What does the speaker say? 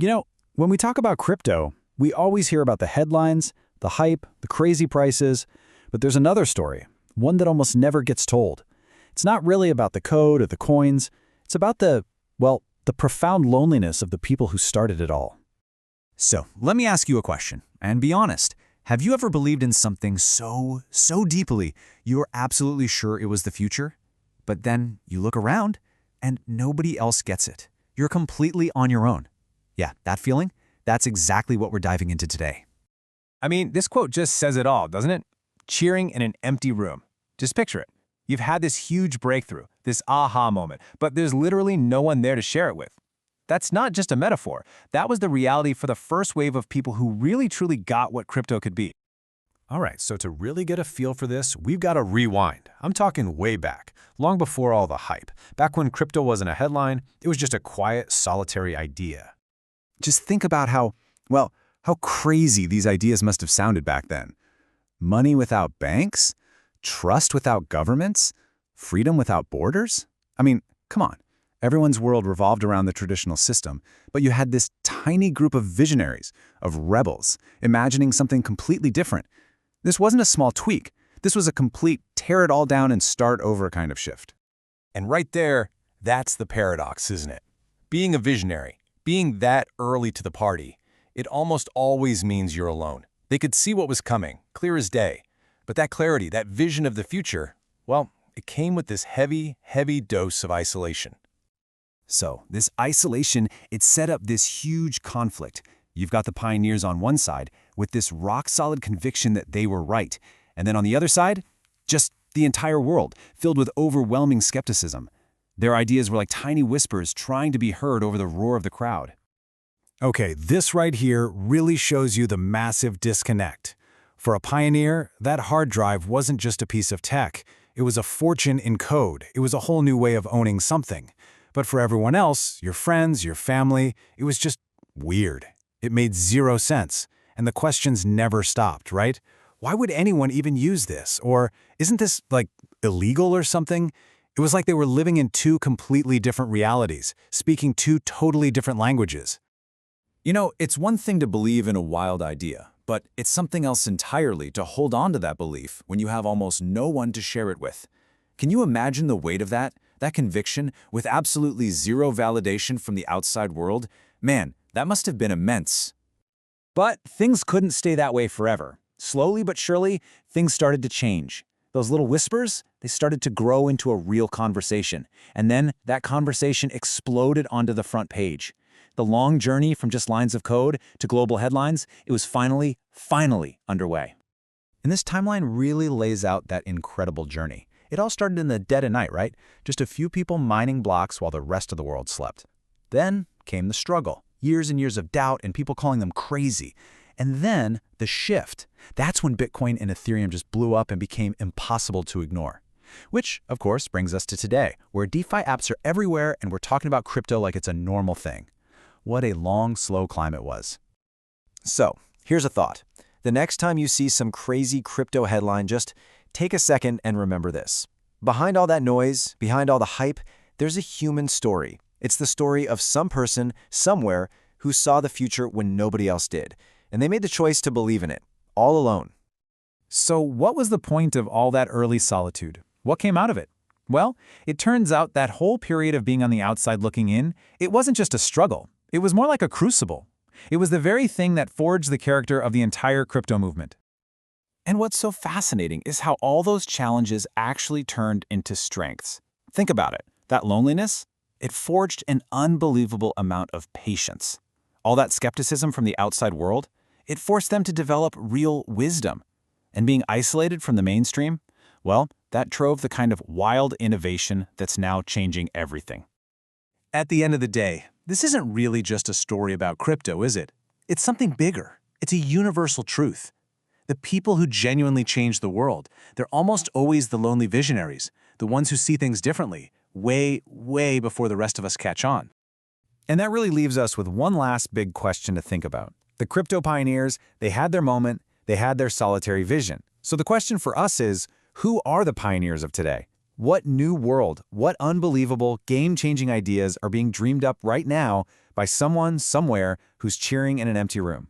You know, when we talk about crypto, we always hear about the headlines, the hype, the crazy prices, but there's another story, one that almost never gets told. It's not really about the code or the coins. It's about the profound loneliness of the people who started it all. So, let me ask you a question, and be honest. Have you ever believed in something so deeply you're absolutely sure it was the future? But then you look around, and nobody else gets it. You're completely on your own. Yeah, that feeling? That's exactly what we're diving into today. I mean, this quote just says it all, doesn't it? Cheering in an empty room. Just picture it. You've had this huge breakthrough, this aha moment, but there's literally no one there to share it with. That's not just a metaphor. That was the reality for the first wave of people who really truly got what crypto could be. All right, so to really get a feel for this, we've got to rewind. I'm talking way back, long before all the hype. Back when crypto wasn't a headline, it was just a quiet, solitary idea. Just think about how crazy these ideas must have sounded back then. Money without banks? Trust without governments? Freedom without borders? I mean, come on. Everyone's world revolved around the traditional system, but you had this tiny group of visionaries, of rebels, imagining something completely different. This wasn't a small tweak. This was a complete tear it all down and start over kind of shift. And right there, that's the paradox, isn't it? Being a visionary, being that early to the party, it almost always means you're alone. They could see what was coming, clear as day. But that clarity, that vision of the future, well, it came with this heavy, heavy dose of isolation. So, this isolation, it set up this huge conflict. You've got the pioneers on one side, with this rock-solid conviction that they were right. And then on the other side, just the entire world, filled with overwhelming skepticism. Their ideas were like tiny whispers trying to be heard over the roar of the crowd. Okay, this right here really shows you the massive disconnect. For a pioneer, that hard drive wasn't just a piece of tech. It was a fortune in code. It was a whole new way of owning something. But for everyone else, your friends, your family, it was just weird. It made zero sense. And the questions never stopped, right? Why would anyone even use this? Or isn't this, illegal or something? It was like they were living in two completely different realities, speaking two totally different languages. You know, it's one thing to believe in a wild idea, but it's something else entirely to hold on to that belief when you have almost no one to share it with. Can you imagine the weight of that conviction, with absolutely zero validation from the outside world? Man, that must have been immense. But things couldn't stay that way forever. Slowly but surely, things started to change. Those little whispers, they started to grow into a real conversation. And then that conversation exploded onto the front page. The long journey from just lines of code to global headlines, it was finally underway. And this timeline really lays out that incredible journey. It all started in the dead of night, right? Just a few people mining blocks while the rest of the world slept. Then came the struggle, years and years of doubt and people calling them crazy. And then the shift. That's when Bitcoin and Ethereum just blew up and became impossible to ignore. Which, of course, brings us to today, where DeFi apps are everywhere and we're talking about crypto like it's a normal thing. What a long, slow climb it was. So, here's a thought. The next time you see some crazy crypto headline, just take a second and remember this. Behind all that noise, behind all the hype, there's a human story. It's the story of some person, somewhere, who saw the future when nobody else did. And they made the choice to believe in it, all alone. So what was the point of all that early solitude? What came out of it? Well, it turns out that whole period of being on the outside looking in, it wasn't just a struggle. It was more like a crucible. It was the very thing that forged the character of the entire crypto movement. And what's so fascinating is how all those challenges actually turned into strengths. Think about it. That loneliness, it forged an unbelievable amount of patience. All that skepticism from the outside world, it forced them to develop real wisdom. And being isolated from the mainstream, well, that drove the kind of wild innovation that's now changing everything. At the end of the day, this isn't really just a story about crypto, is it? It's something bigger. It's a universal truth. The people who genuinely change the world, they're almost always the lonely visionaries, the ones who see things differently, way before the rest of us catch on. And that really leaves us with one last big question to think about. The crypto pioneers, they had their moment, they had their solitary vision. So the question for us is, who are the pioneers of today? What new world, what unbelievable, game-changing ideas are being dreamed up right now by someone, somewhere, who's cheering in an empty room.